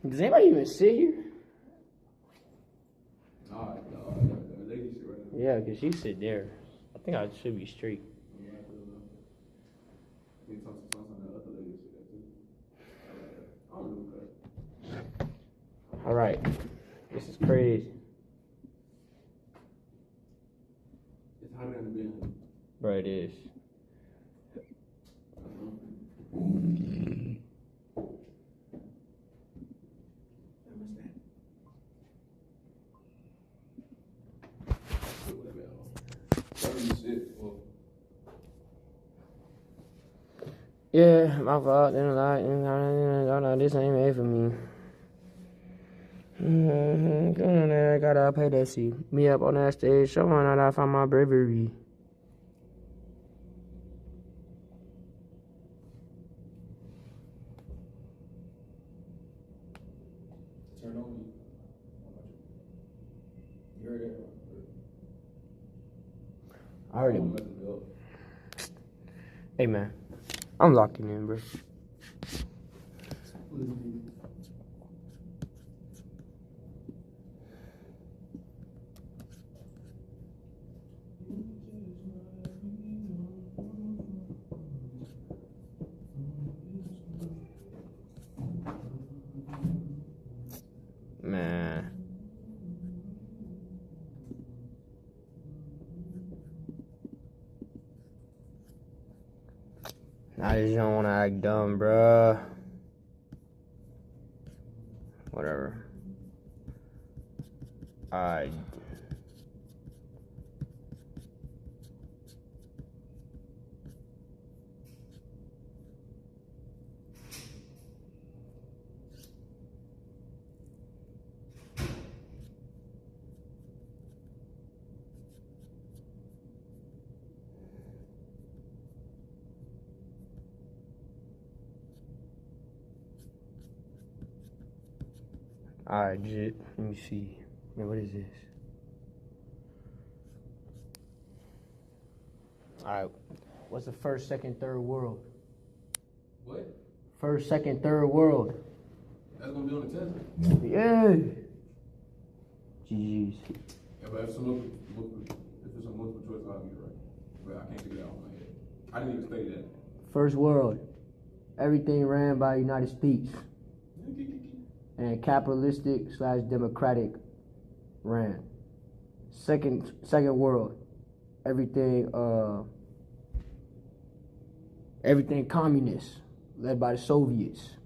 Does anybody even sit here? Yeah, because she sit there. I think I should be straight. All right. This is crazy. It's hotter than the bin. Bro, it is. Yeah, my fault. This ain't made for me. Come on there, I gotta pay that seat. Me up on that stage, showing that I found my bravery. Turn on me. You heard it? I heard it. Hey man, I'm locking in, bro. Man. I just don't want to act dumb, bruh. Whatever. Alright. Alright, Jit. Let me see. Man, what is this? Alright. What's the first, second, third world? What? First, second, third world. That's gonna be on the test. Yeah. GG's. Yeah, but if it's a multiple choice, I'll be right. But I can't figure it out in my head. I didn't even study that. First world. Everything ran by the United States. And capitalistic / democratic ran. Second world, everything communist, led by the Soviets.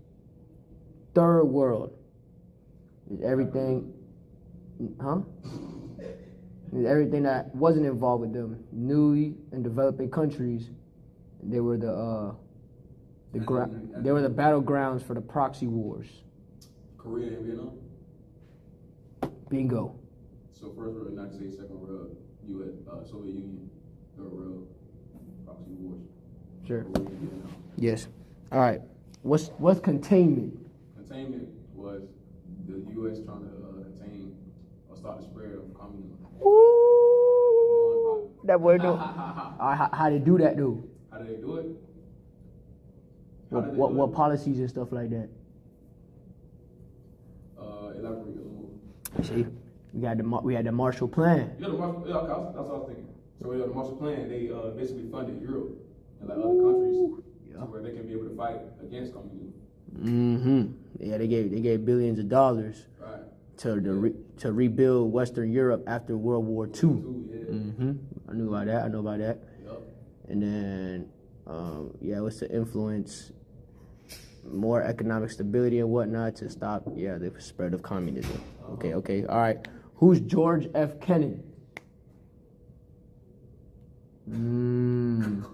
Third world is everything, is everything that wasn't involved with them. Newly and developing countries, they were the battlegrounds for the proxy wars. Korea and Vietnam? Bingo. So first world, United States, second world, U.S., Soviet Union, third world, proxy wars. Sure. Korea and Vietnam. Yes. All right. What's containment? Containment was the U.S. trying to contain or start the spread of communism. Ooh, that boy do. How they do that though? How do they do it? What policies and stuff like that? Elaborate a little more. See, we had the Marshall Plan. Yeah, the Marshall. Yeah, okay, that's what I was thinking. So the Marshall Plan, they basically funded Europe and like other countries where they can be able to fight against communism. Mm-hmm. Yeah, they gave billions of dollars to rebuild Western Europe after World War II. Mm-hmm. I knew about that. Yep. And then, it was to influence more economic stability and whatnot to stop, the spread of communism. Okay, all right. Who's George F. Kennedy? Don't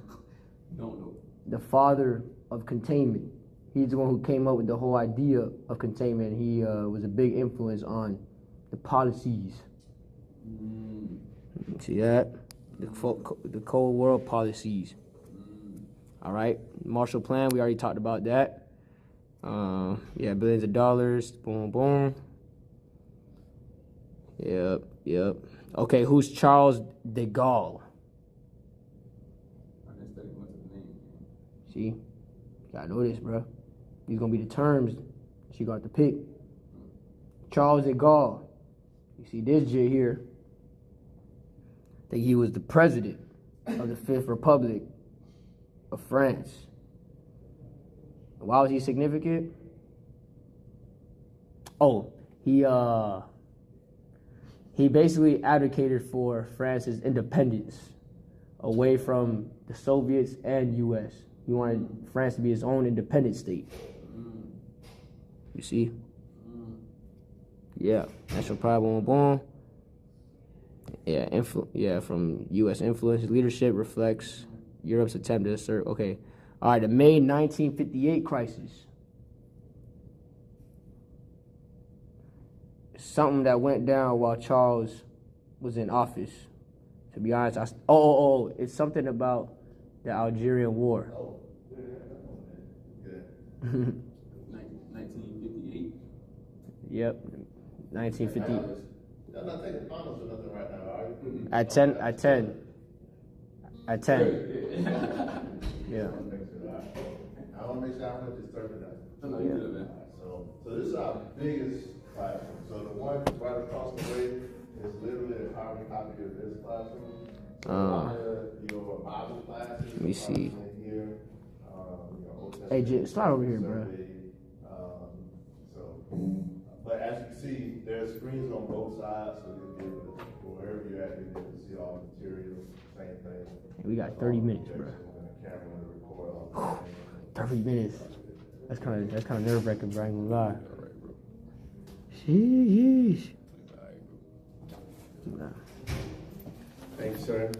know. The father of containment. He's the one who came up with the whole idea of containment. He was a big influence on the policies. See that? The Cold War policies. All right. Marshall Plan, we already talked about that. Billions of dollars. Boom, boom. Yep. Okay, who's Charles de Gaulle? I didn't study much of the name. See? Gotta know this, bro. These gonna be the terms she got to pick. Charles de Gaulle. You see this J here. I think he was the president of the Fifth Republic of France. Why was he significant? Oh, he basically advocated for France's independence away from the Soviets and U.S. He wanted France to be his own independent state. You see? Yeah, national pride, boom, boom. Yeah, from U.S. influence, leadership reflects Europe's attempt to assert. Okay, all right. The May 1958 crisis. Something that went down while Charles was in office. To be honest, it's something about the Algerian War. Oh, yeah. 1958. Yep, 1950. Y'all not taking finals or nothing right now, are you? At 10. Yeah. I want to make sure I went this Thursday night. I know you did, man. So this is our biggest classroom. So the one right across the way is literally a carbon copy of this classroom. Your Bible classes. Let me see. Here, Hey, slide over here, bro. But as you can see, there's screens on both sides, so you'll be able to, wherever you're at, you'll be able to see all the materials, same thing. We got 30 minutes, bro. 30 minutes. That's kind of nerve-wracking, bro. I ain't gonna lie. Sheesh. Nah. Thank you, sir.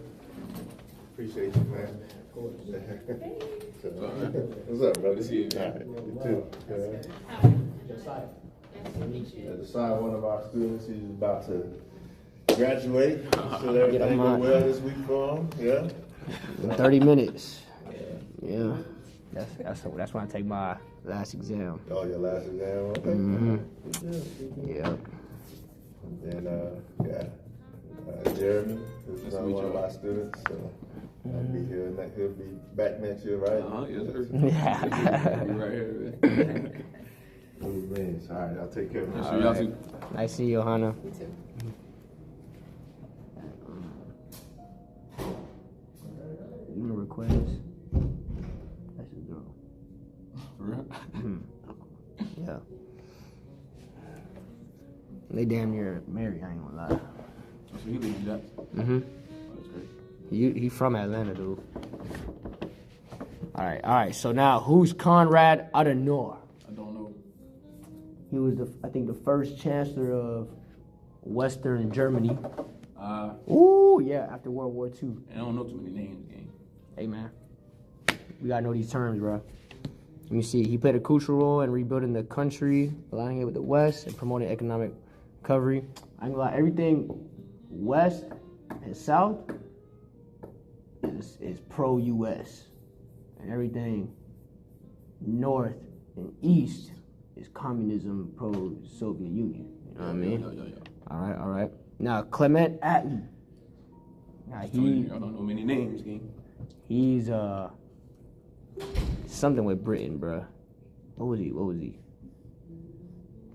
Appreciate you, man. What's up, brother? Good to see you, man. You too. At the side, one of our students, he's about to graduate. So everything go well this week for him. Yeah. 30 minutes. Yeah. That's when I take my last exam. Oh, your last exam? Okay. Mm-hmm. Yeah. And Jeremy is one of our students. So I'll be here. He'll be back next year, right? Yes, sir. Yeah. Right here, man. Oh, man. All right, I'll take care of you. Y'all too. Nice seeing you, Johanna. Me too. You know request? That's your girl. For real? Yeah. They damn near married, I ain't gonna lie. So he leaves that. Mm-hmm. That's great. He from Atlanta, dude. All right. So now, who's Konrad Adenauer? I don't know. He was I think the first chancellor of Western Germany. Ooh, yeah, after World War II. I don't know too many names, gang. Hey, man. We gotta know these terms, bro. Let me see. He played a crucial role in rebuilding the country, aligning it with the West, and promoting economic recovery. I ain't gonna lie, everything West and South is pro-U.S. And everything North and East is communism, pro-Soviet Union. You know what I mean? Yeah. All right. Now, Clement Attlee. Now, I don't know many names, gang. he's something with Britain, bruh. What was he?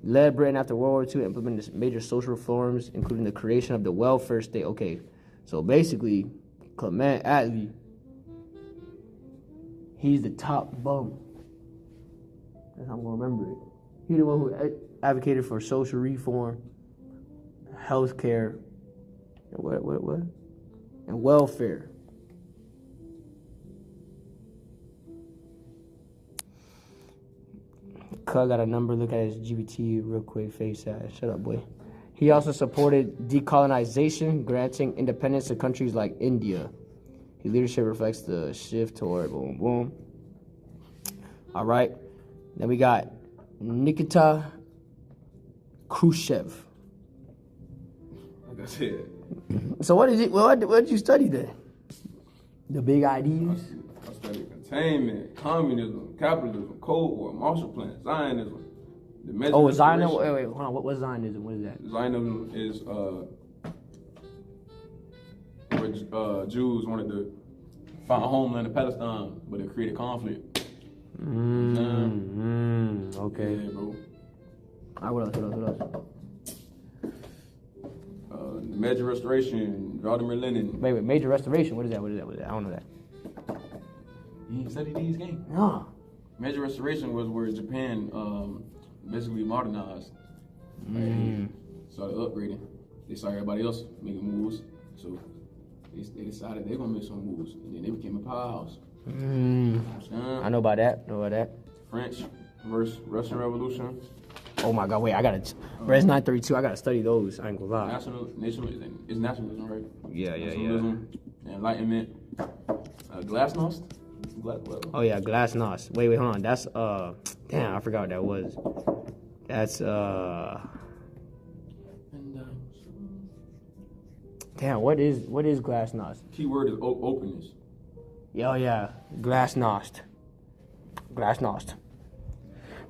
Led Britain after World War II, implemented major social reforms, including the creation of the welfare state. Okay, so basically, Clement Attlee, he's the top bum. That's how I'm gonna remember it. He's the one who advocated for social reform, health care, what? And welfare. Cuz got a number. Look at his GBT real quick. Face ass. Shut up, boy. He also supported decolonization, granting independence to countries like India. His leadership reflects the shift toward boom, boom. All right. Then we got Nikita Khrushchev. Like I said. So what did you study then? The big ideas? I studied containment, communism, capitalism, Cold War, Marshall Plan, Zionism, major Oh, Zionism. restoration- Wait, hold on. What was Zionism? What is that? Zionism is where Jews wanted to find a homeland in Palestine, but it created conflict. Okay. Yeah, bro. All right, what else? The major restoration, Vladimir Lenin. Wait, major restoration. What is that? I don't know that. You ain't studied these games. No. Major restoration was where Japan basically modernized. Like, started upgrading. They saw everybody else making moves, so they decided they're gonna make some moves, and then they became a powerhouse. I know about that. French versus Russian Revolution. Oh my God! Wait, I gotta. Bro, it's 9:32. I gotta study those. I ain't gonna lie. Nationalism, right? Yeah. Nationalism, Enlightenment, Glasnost. Oh yeah, Glasnost. Wait, hold on. That's damn, I forgot what that was. That's damn, what is Glasnost? Keyword is openness. Yeah, Glasnost.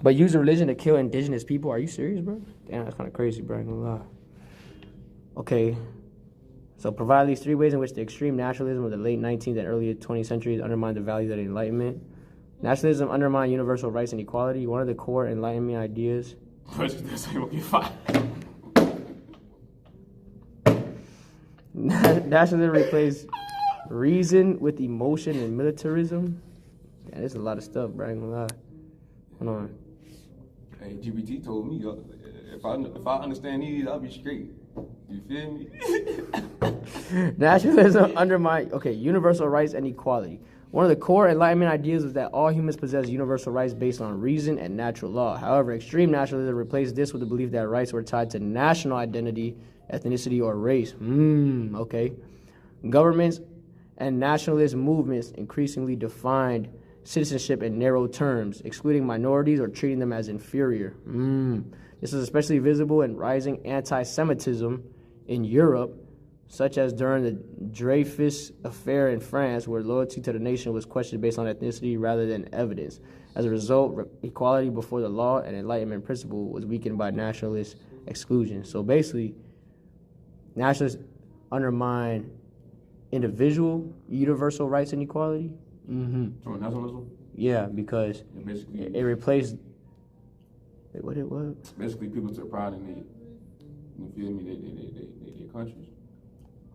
But use religion to kill indigenous people? Are you serious, bro? Damn, that's kind of crazy, bro. I ain't gonna lie. Okay. So provide at least 3 ways in which the extreme nationalism of the late 19th and early 20th centuries undermined the values of the Enlightenment. Nationalism undermined universal rights and equality. One of the core Enlightenment ideas. This ain't gonna get fired. Nationalism replaced reason with emotion and militarism. Yeah, there's a lot of stuff, bro. I ain't gonna lie. Hold on. Hey, GBT told me if I understand these, I'll be straight. You feel me? Nationalism undermined universal rights and equality. One of the core Enlightenment ideas was that all humans possess universal rights based on reason and natural law. However, extreme nationalism replaced this with the belief that rights were tied to national identity, ethnicity, or race. Okay. Governments and nationalist movements increasingly defined citizenship in narrow terms, excluding minorities or treating them as inferior. This is especially visible in rising anti-Semitism in Europe, such as during the Dreyfus affair in France, where loyalty to the nation was questioned based on ethnicity rather than evidence. As a result, equality before the law and Enlightenment principle was weakened by nationalist exclusion. So basically, nationalists undermine individual universal rights and equality. So nationalism? Yeah, because basically it replaced. Wait, what it was? Basically, people took pride in their countries.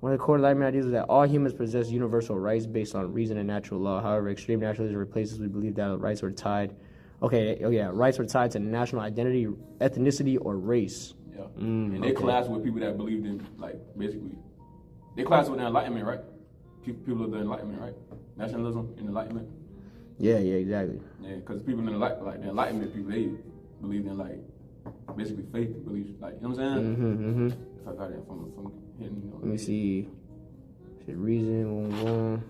One of the core Enlightenment ideas is that all humans possess universal rights based on reason and natural law. However, extreme nationalism replaces we believe that rights were tied. Rights were tied to national identity, ethnicity, or race. Yeah, and they class with people that believed in basically they class with the Enlightenment, right? People of the Enlightenment, right? Nationalism and Enlightenment. Yeah, exactly. Yeah, because people in the the Enlightenment people, they believed in basically faith beliefs, you know what I'm saying? If I got it from hitting, Let me see. Reason.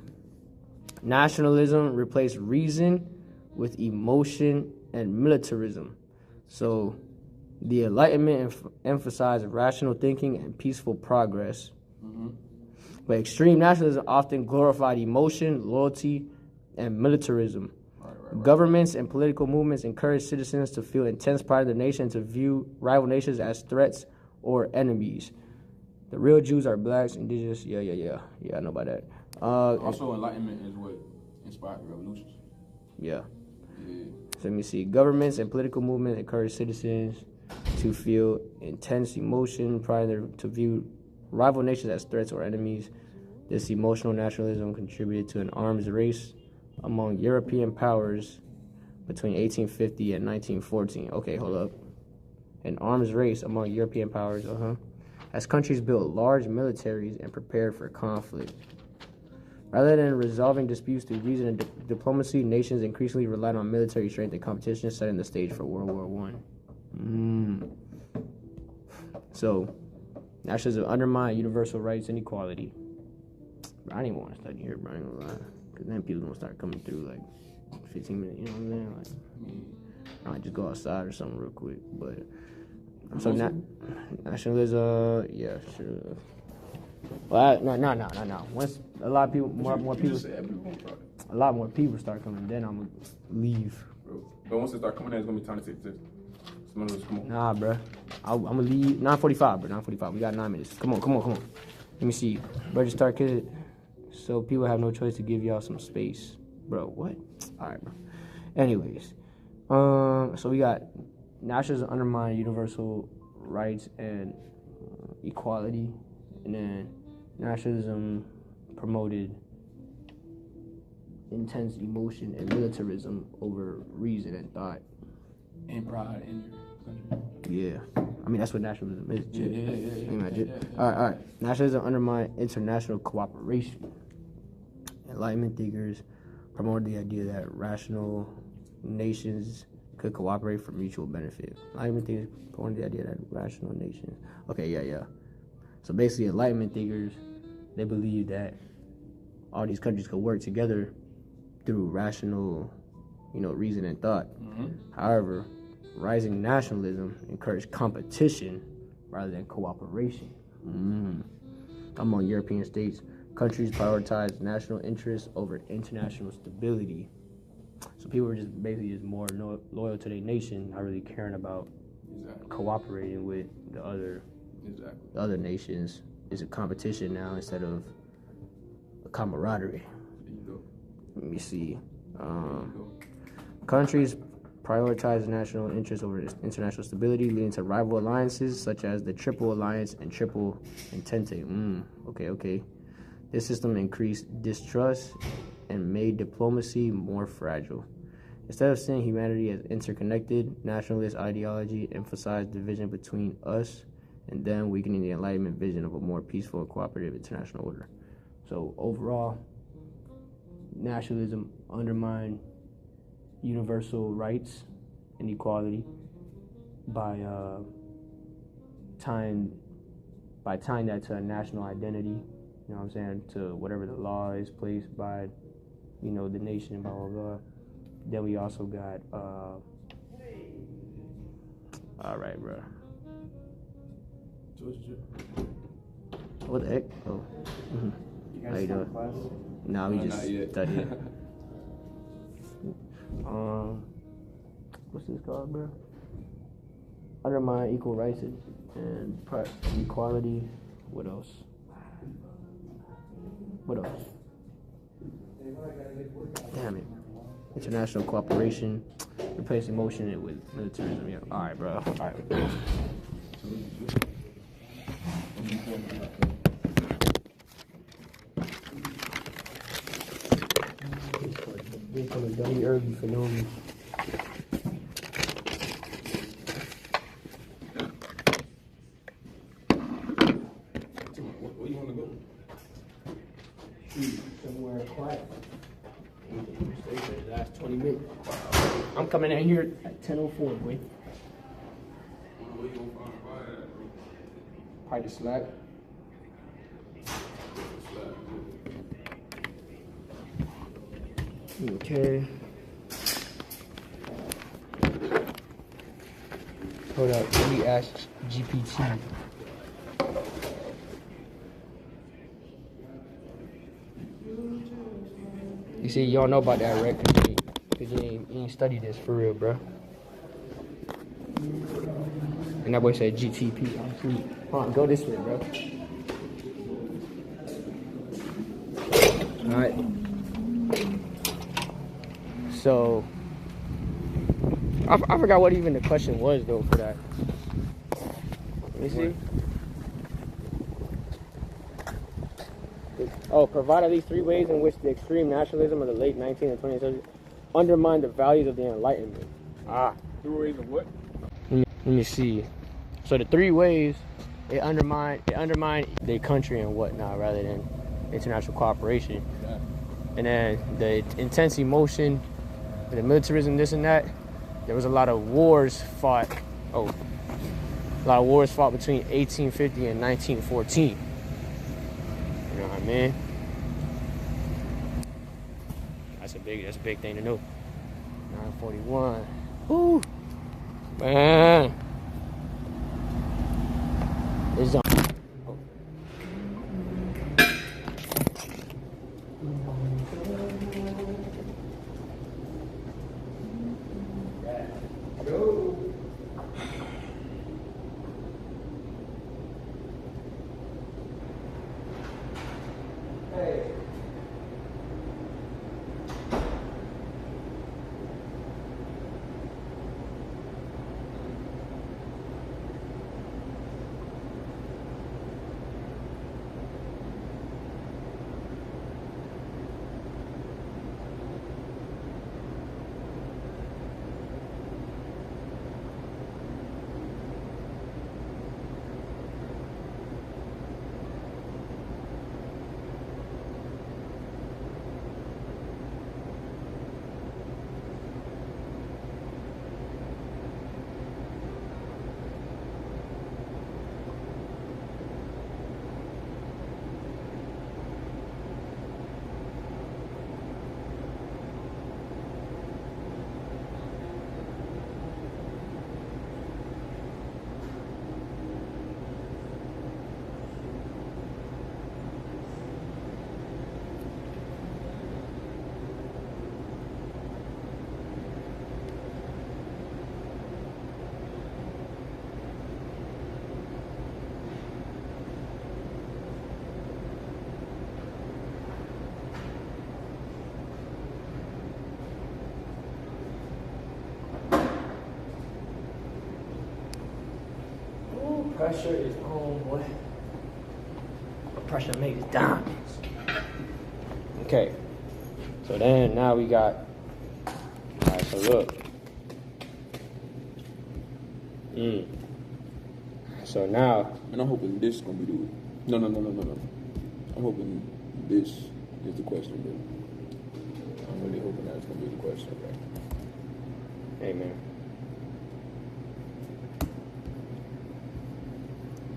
Nationalism replaced reason with emotion and militarism. So, the Enlightenment emphasized rational thinking and peaceful progress. But extreme nationalism often glorified emotion, loyalty, and militarism. Right. Governments and political movements encourage citizens to feel intense pride in the nation and to view rival nations as threats or enemies. The real Jews are blacks, indigenous. Yeah, I know about that. Also, Enlightenment is what inspired revolutions. Yeah. So let me see. Governments and political movements encourage citizens to feel intense emotion, pride to view rival nations as threats or enemies. This emotional nationalism contributed to an arms race among European powers between 1850 and 1914. Okay, hold up. An arms race among European powers, as countries built large militaries and prepared for conflict. Rather than resolving disputes through reason and diplomacy, nations increasingly relied on military strength and competition, setting the stage for World War I. So, nationalism undermine universal rights and equality. I didn't even want to study here, bro. I ain't gonna lie. Because then people gonna start coming through 15 minutes, you know what I'm saying? I might just go outside or something real quick. But so nationalism, yeah, sure. Well, no. Once a lot of people, more people, a lot more people start coming, then I'm gonna leave. But once they start coming in, it's gonna be time to take this. Come on. Nah, bro. I'm gonna leave 9:45, bro. 9:45. We got 9 minutes. Come on. Let me see. Bro, just start kids. So people have no choice to give y'all some space, bro. What? All right, bro. Anyways, so we got nationalism undermine universal rights and equality, and then nationalism promoted intense emotion and militarism over reason and thought. And pride in your country. Yeah. I mean, that's what nationalism is. Yeah. All right. Nationalism undermine international cooperation. Enlightenment thinkers promoted the idea that rational nations could cooperate for mutual benefit. Enlightenment thinkers promoted the idea that rational nations. Okay, yeah. So basically, Enlightenment thinkers, they believe that all these countries could work together through rational, reason and thought. Mm-hmm. However, rising nationalism encouraged competition rather than cooperation. Among European states, countries prioritize national interests over international stability. So people were just basically more loyal to their nation, not really caring about cooperating with the other nations. It's a competition now instead of a camaraderie. There you go. Let me see. Countries prioritize national interests over international stability, leading to rival alliances such as the Triple Alliance and Triple Entente. Okay. This system increased distrust and made diplomacy more fragile. Instead of seeing humanity as interconnected, nationalist ideology emphasized division between us and them, weakening the Enlightenment vision of a more peaceful and cooperative international order. So overall, nationalism undermined universal rights and equality by tying that to a national identity. You know what I'm saying? To whatever the law is placed by, the nation, blah, blah, blah. Then we also got, all right, bro. What the heck? Oh. You How you doing? Class? Nah, we just studying. What's this called, bro? Undermine equal rights and equality. What else? Damn it. International cooperation. Replace emotion with militarism. Yeah. All right, bro. All right. They coming dummy early for no reason. Where you want to go? Somewhere quiet. Stay for the last 20 minutes. I'm coming in here at 10:04, boy. Where you gonna find a fire at, bro? Probably the slack. Okay. Hold up. Let me ask GPT. You see, y'all know about that, right? Because you ain't studied this for real, bro. And that boy said GTP. I'm asleep. Hold on, go this way, bro. Alright. So, I forgot what even the question was, though, for that. Let me see. Oh, provide at least 3 ways in which the extreme nationalism of the late 19th and 20th century undermined the values of the Enlightenment. 3 ways of what? Let me see. So the 3 ways it undermined their country and whatnot rather than international cooperation. Yeah. And then the intense emotion, the militarism, this and that. There was a lot of wars fought. Between 1850 and 1914. You know what I mean? That's a big thing to know. 941. Woo! Man. It's on. pressure is on, boy. The pressure makes diamonds. Okay. So then now we got. Alright, so look. So now. And I'm hoping this is gonna be the. No. I'm hoping this is the question, bro. I'm really hoping that's gonna be the question, bro. Hey, man.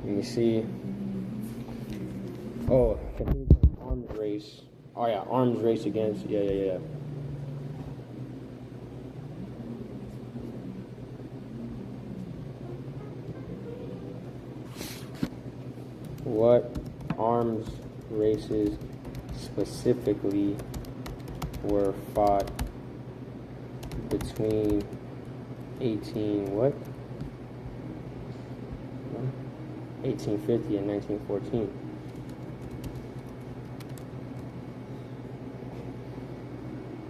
Let me see. Oh, arms race. Oh, yeah, arms race against. Yeah. What arms races specifically were fought between 1850 and 1914?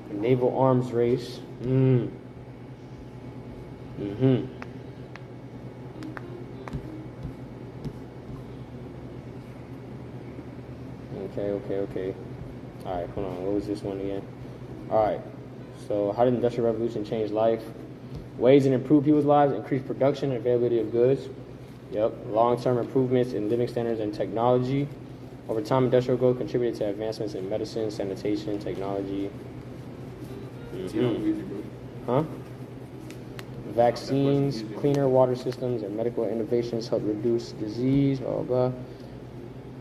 The naval arms race. Okay. Alright, hold on. What was this one again? Alright. So, how did the Industrial Revolution change life? Ways it improved people's lives, increased production and availability of goods. Yep. Long-term improvements in living standards and technology. Over time, industrial growth contributed to advancements in medicine, sanitation, technology. Huh? Vaccines, cleaner water systems, and medical innovations helped reduce disease, blah, blah, blah.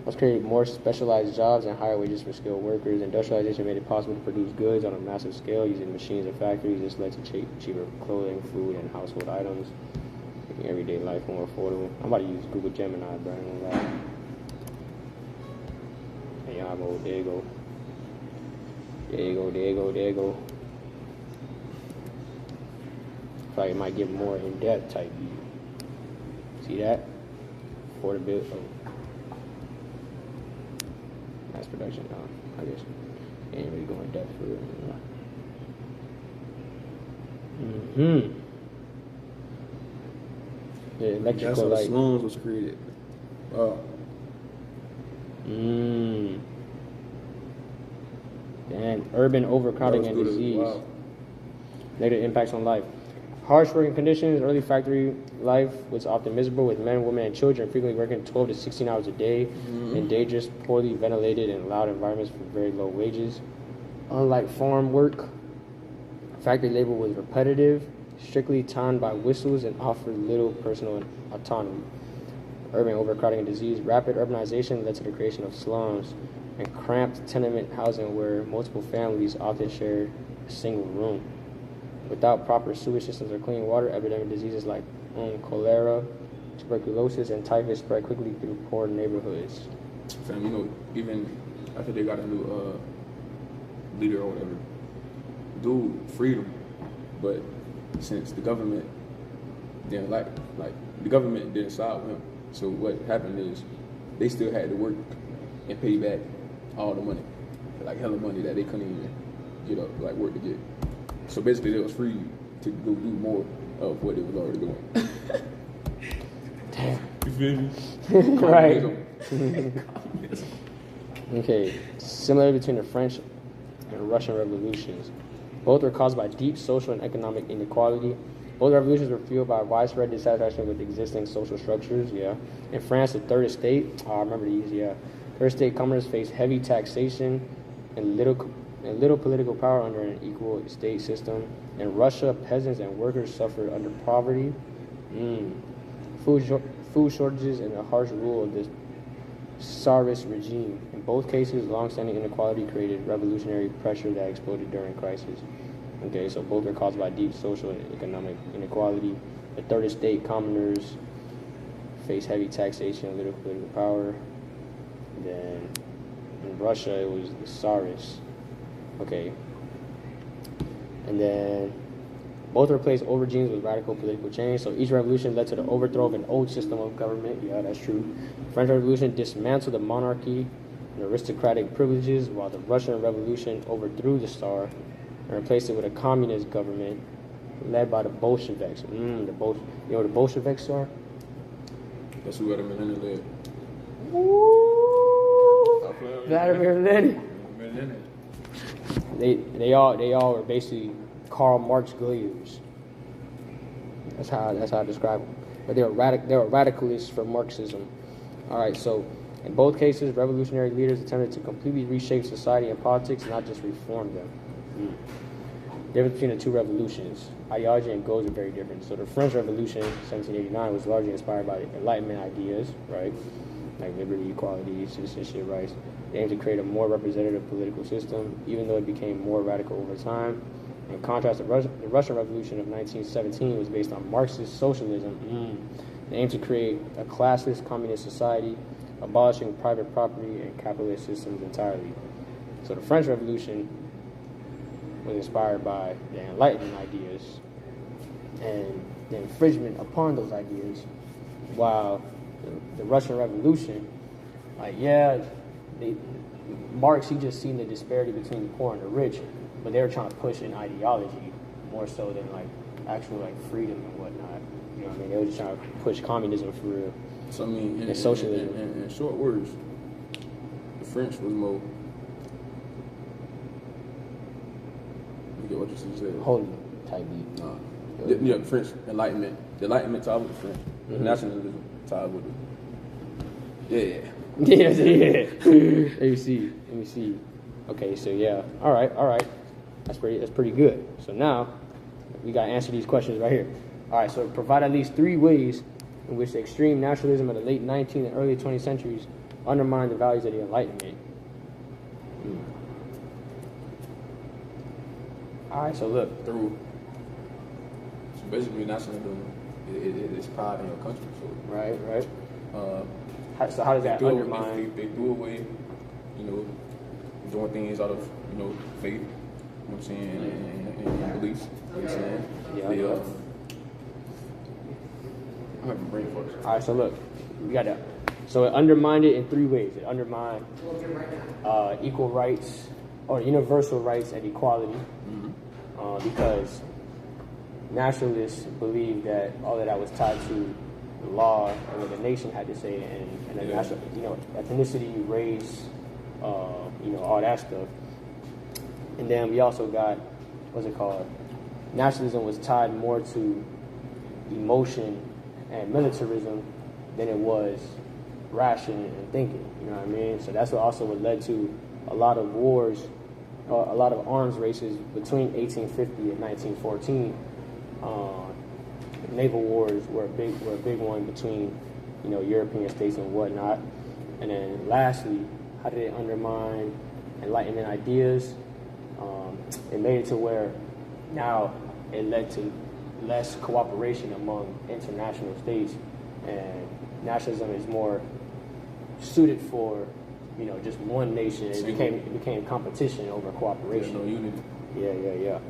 Let's create more specialized jobs and higher wages for skilled workers. Industrialization made it possible to produce goods on a massive scale using machines and factories. This led to cheaper clothing, food, and household items, making everyday life more affordable. I'm about to use Google Gemini, bro. Hey, y'all go. There you go. There you go. I feel like it might get more in-depth type view. See that? Affordability. Mass production, I guess. Ain't really going in depth for it. The electrical That's how the light. slums was created. And urban overcrowding and disease. Wow. Negative impacts on life. Harsh working conditions. Early factory life was often miserable, with men, women, and children frequently working 12 to 16 hours a day in dangerous, poorly ventilated, and loud environments for very low wages. Unlike farm work, factory labor was repetitive, strictly timed by whistles, and offered little personal autonomy. Urban overcrowding and disease. Rapid urbanization led to the creation of slums and cramped tenement housing where multiple families often shared a single room. Without proper sewage systems or clean water, epidemic diseases like cholera, tuberculosis, and typhus spread quickly through poor neighborhoods. Fam, you know, even after they got a new leader or whatever, dude freed him, but since the government didn't like the government didn't side with him, so what happened is they still had to work and pay back all the money, like hella money that they couldn't even get up, like work to get. So basically, they was free to go do more of what they was already doing. Damn. You feel me? Right. Okay. Similar between the French and Russian revolutions. Both were caused by deep social and economic inequality. Both revolutions were fueled by widespread dissatisfaction with existing social structures. Yeah. In France, the Third Estate. I remember these. Yeah. Third Estate commoners faced heavy taxation and little political power under an equal state system. In Russia, peasants and workers suffered under poverty, food shortages, and the harsh rule of the Tsarist regime. In both cases, long-standing inequality created revolutionary pressure that exploded during crisis. Okay, so both are caused by deep social and economic inequality. The Third Estate commoners faced heavy taxation and little political power. Then in Russia, it was the Tsarists. Okay. And then both replaced old regimes with radical political change. So each revolution led to the overthrow of an old system of government. Yeah, that's true. The French Revolution dismantled the monarchy and aristocratic privileges, while the Russian Revolution overthrew the Tsar and replaced it with a communist government led by the Bolsheviks. You know what the Bolsheviks are? That's who had a Lenin led. Woo! Vladimir Lenin. Lenin. They all were basically Karl Marx glaziers. That's how I describe them. But they were radicalists for Marxism. All right, so in both cases, revolutionary leaders attempted to completely reshape society and politics, not just reform them. The difference between the two revolutions, ideology and goals are very different. So the French Revolution, 1789, was largely inspired by Enlightenment ideas, right? Like liberty, equality, citizenship rights. They aimed to create a more representative political system, even though it became more radical over time. In contrast, the Russian Revolution of 1917 was based on Marxist socialism. They aimed to create a classless communist society, abolishing private property and capitalist systems entirely. So the French Revolution was inspired by the Enlightenment ideas and the infringement upon those ideas, while the Russian Revolution, Marx, he just seen the disparity between the poor and the rich, but they were trying to push an ideology more so than like actual like freedom and whatnot. You know what I mean? They were just trying to push communism for real. So I mean, and socialism. In short words, the French was more. You get what you said? Hold it tight beat. Yeah, the French Enlightenment. The Enlightenment tied with the French. Nationalism tied with it. Yeah. Let me see. Okay, so yeah. All right. That's pretty good. So now we gotta answer these questions right here. All right, so provide at least 3 ways in which the extreme nationalism of the late 19th and early 20th centuries undermined the values of the Enlightenment. All right, so look. So basically, nationalism is pride in your country. So right. So how does that undermine? They do away, doing things out of faith. You know what I'm saying, and beliefs. You know what I'm saying? Yeah. I'm having brain fart. All right, so look, we got that. So it undermined it in 3 ways. It undermined equal rights or universal rights and equality, because nationalists believed that all of that was tied to the law and what the nation had to say, and the national, ethnicity, race, all that stuff. And then we also got, nationalism was tied more to emotion and militarism than it was rationing and thinking. You know what I mean? So that's what led to a lot of wars, a lot of arms races between 1850 and 1914. Naval wars were a big one between, European states and whatnot. And then lastly, how did it undermine Enlightenment ideas? It made it to where now it led to less cooperation among international states, and nationalism is more suited for, just one nation. It became competition over cooperation. No unity. Yeah.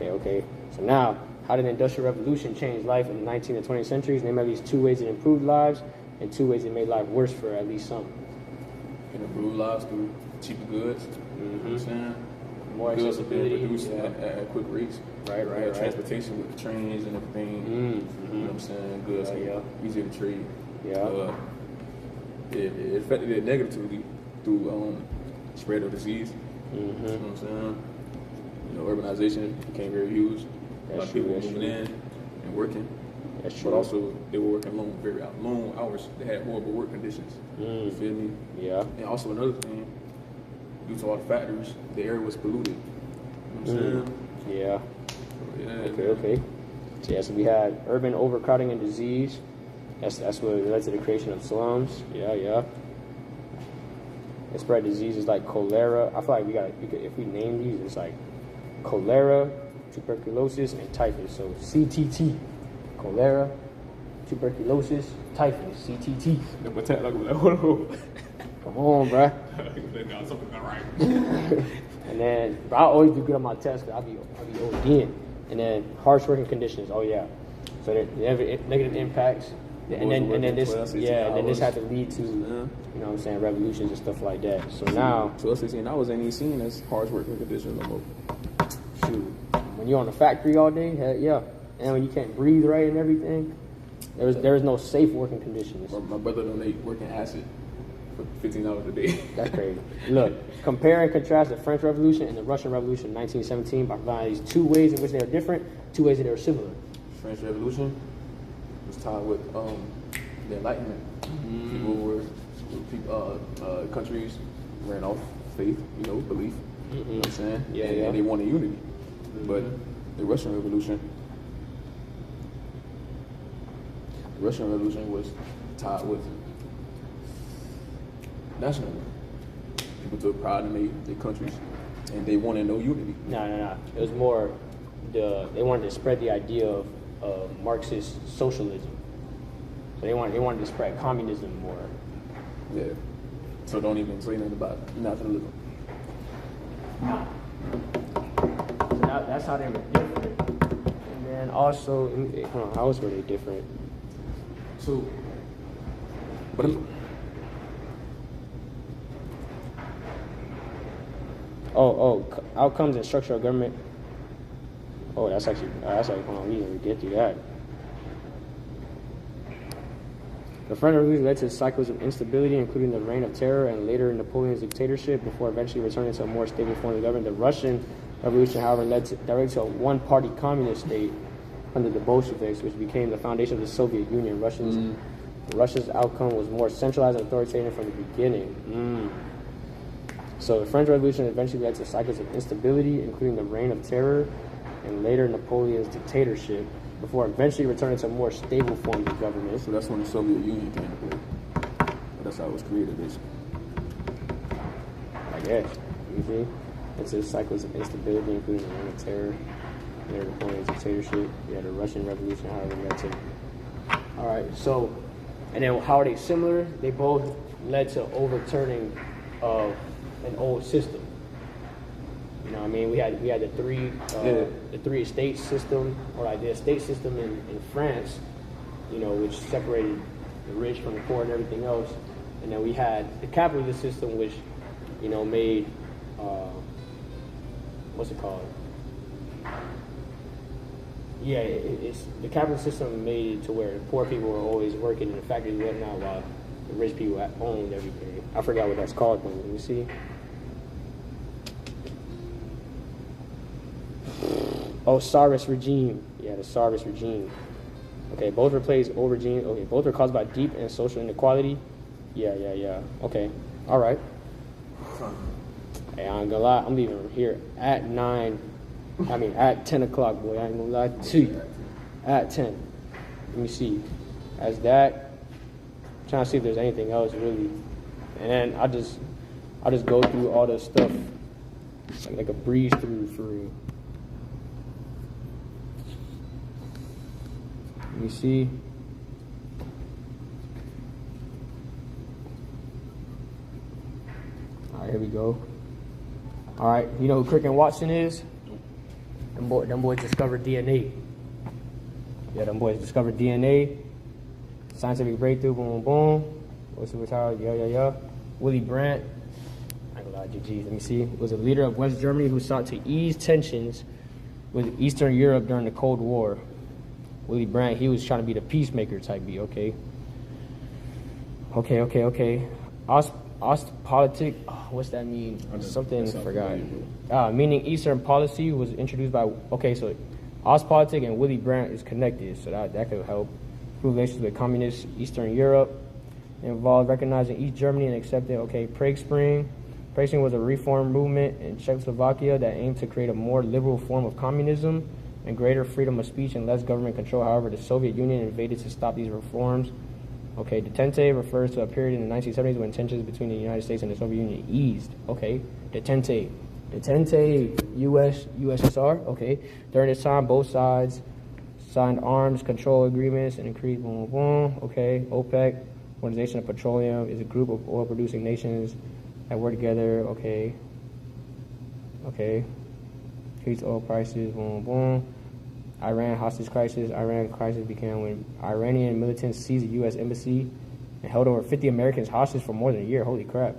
Okay. So now, how did the Industrial Revolution change life in the 19th and 20th centuries? Name at least 2 ways it improved lives and 2 ways it made life worse for at least some. It improved lives through cheaper goods. You know what I'm saying? More goods accessibility. Produced at quick rates. Right. Transportation with the trains and everything. You know what I'm saying? Goods easier to trade. Yeah. It affected it negatively through spread of disease. You know what I'm saying? Urbanization became very huge. A lot of people moving in and working. That's true. But also, they were working long hours. They had horrible work conditions. You feel me? Yeah. And also another thing, due to all the factors, the air was polluted. You know what I'm saying? Yeah. Yeah. Okay. So we had urban overcrowding and disease. That's what led to the creation of slums. Yeah. It spread diseases like cholera. I feel like if we name these, it's like cholera, tuberculosis, and typhus. So CTT, cholera, tuberculosis, typhus, CTT. Come on, bruh. And then, I always do good on my tests because I'll be ODing. And then harsh working conditions. Oh yeah. So the negative impacts. And then this had to lead to revolutions and stuff like that. So now 12-16 hours ain't even seen as harsh working conditions no more. Shoot. When you're on the factory all day, heck yeah. And when you can't breathe right and everything. There was no safe working conditions. My brother donate working acid for $15 a day. That's crazy. Look, compare and contrast the French Revolution and the Russian Revolution in 1917 by providing these two ways in which they are different, two ways that they are similar. French Revolution was tied with the Enlightenment. Countries ran off faith, belief. You know what I'm saying? Yeah, and they wanted unity. But the Russian Revolution was tied with nationalism. People took pride in their countries, and they wanted no unity. No. It was more they wanted to spread the idea of Marxist socialism. So they wanted to spread communism more. Yeah. So don't even say nothing about nationalism. So that's how they were different. And then also, hold on, how else were they different? So, but outcomes and structure of government. Oh, that's actually, hold on, we didn't get through that. The French Revolution led to cycles of instability, including the Reign of Terror and later Napoleon's dictatorship, before eventually returning to a more stable form of government. The Russian Revolution, however, led directly to a one-party communist state under the Bolsheviks, which became the foundation of the Soviet Union. Russia's outcome was more centralized and authoritarian from the beginning. So the French Revolution eventually led to cycles of instability, including the Reign of Terror and later Napoleon's dictatorship, before eventually returning to a more stable form of government. So that's when the Soviet Union came to play. That's how it was created, basically. I guess. You see? It's a cycles of instability, including the Reign of Terror, later Napoleon's dictatorship. Yeah, the Russian Revolution, however, led to. All right, so, and then how are they similar? They both led to overturning of an old system. You know what I mean? We had the three estate system, or like the estate system in France, which separated the rich from the poor and everything else. And then we had the capitalist system, which, made, what's it called? Yeah, it's the capitalist system made it to where the poor people were always working in the factories and whatnot, while the rich people owned everything. I forgot what that's called, but let me see. Oh, Tsarist regime. Yeah, the Tsarist regime. Okay, both replaced old regimes. Okay, both were caused by deep and social inequality. Yeah. Okay, all right. Hey, I ain't gonna lie. I'm leaving here at 10 o'clock, boy. I ain't gonna lie to you. At 10. Let me see. As that, I'm trying to see if there's anything else really. And then I'll just go through all the stuff like a breeze through for real. Let me see. All right, here we go. All right, you know who Crick and Watson is? Them boys discovered DNA. Yeah, them boys discovered DNA. Scientific breakthrough, boom, boom. What's it called? Yeah. Willy Brandt. I ain't gonna lie, GG's. Let me see. Was a leader of West Germany who sought to ease tensions with Eastern Europe during the Cold War. Willy Brandt, he was trying to be the peacemaker type B, okay. Ostpolitik, what's that mean? Something, I forgot. Meaning Eastern policy was introduced by, so Ostpolitik and Willy Brandt is connected, so that could help. Relations with communist Eastern Europe involved recognizing East Germany and accepting, Prague Spring. Prague Spring was a reform movement in Czechoslovakia that aimed to create a more liberal form of communism and greater freedom of speech and less government control. However, the Soviet Union invaded to stop these reforms. Detente refers to a period in the 1970s when tensions between the United States and the Soviet Union eased. Detente, USSR. During this time, both sides signed arms control agreements and increased OPEC, Organization of Petroleum, is a group of oil-producing nations that work together. Increased oil prices, Iran hostage crisis. Iran crisis began when Iranian militants seized a U.S. embassy and held over 50 Americans hostage for more than a year. Holy crap.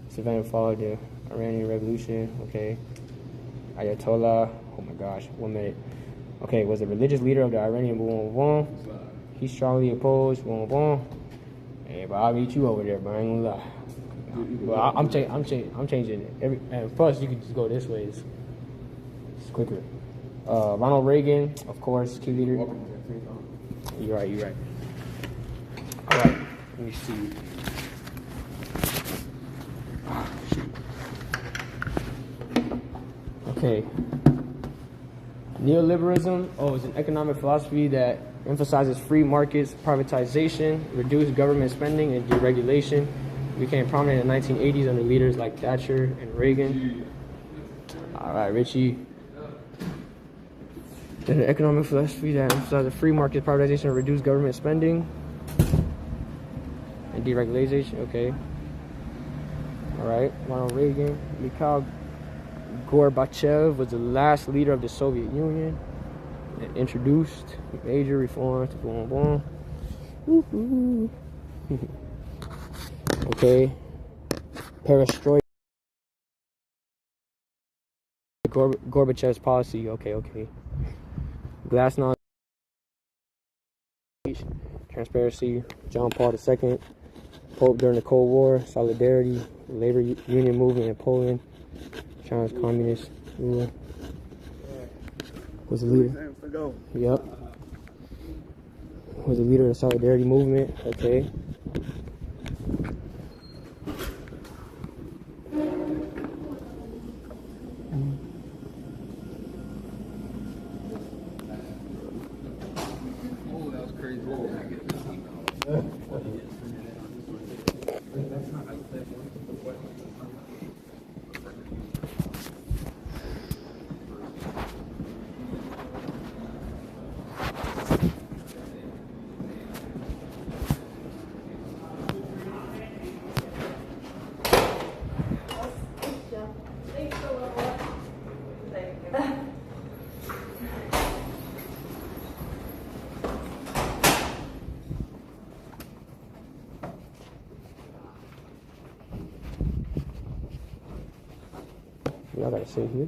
This event followed the Iranian Revolution. Ayatollah, oh my gosh, 1 minute. Was a religious leader of the Iranian He strongly opposed. Boom, boom. Hey, but I'll meet you over there, bro. I ain't gonna lie. Well, I'm changing it. And plus, you can just go this way. It's quicker. Ronald Reagan, of course, key leader. You're right. All right. Let me see. Okay. Neoliberalism, is an economic philosophy that emphasizes free markets, privatization, reduced government spending, and deregulation. It became prominent in the 1980s under leaders like Thatcher and Reagan. All right, Richie. An economic philosophy that emphasizes free markets, privatization, and reduced government spending, and deregulation. Okay. All right, Ronald Reagan. Mikhail Gorbachev was the last leader of the Soviet Union and introduced major reforms. Boom, boom. Woo-hoo. Okay. Perestroika. Gorbachev's policy. Okay. Glasnost. Transparency. John Paul II. Pope during the Cold War. Solidarity. Labor Union movement in Poland. China's communist rule. Was the leader. Yep. Was the leader of the Solidarity movement. Okay. Oh, that was crazy. Y'all gotta sit here.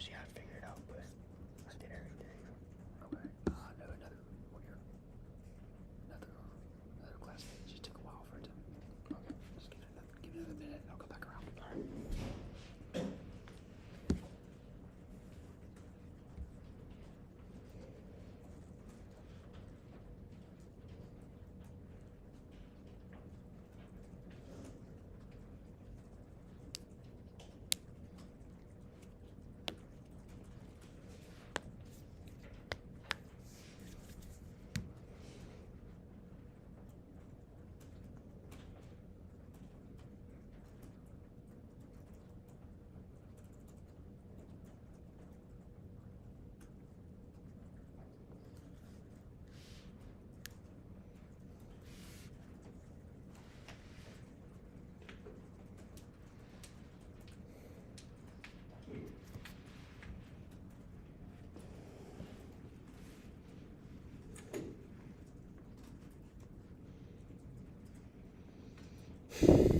she had to figure it out, but I did everything. Okay. Another classmate. It just took a while for it to. Okay. Just give it another minute. I'll go back around. All right.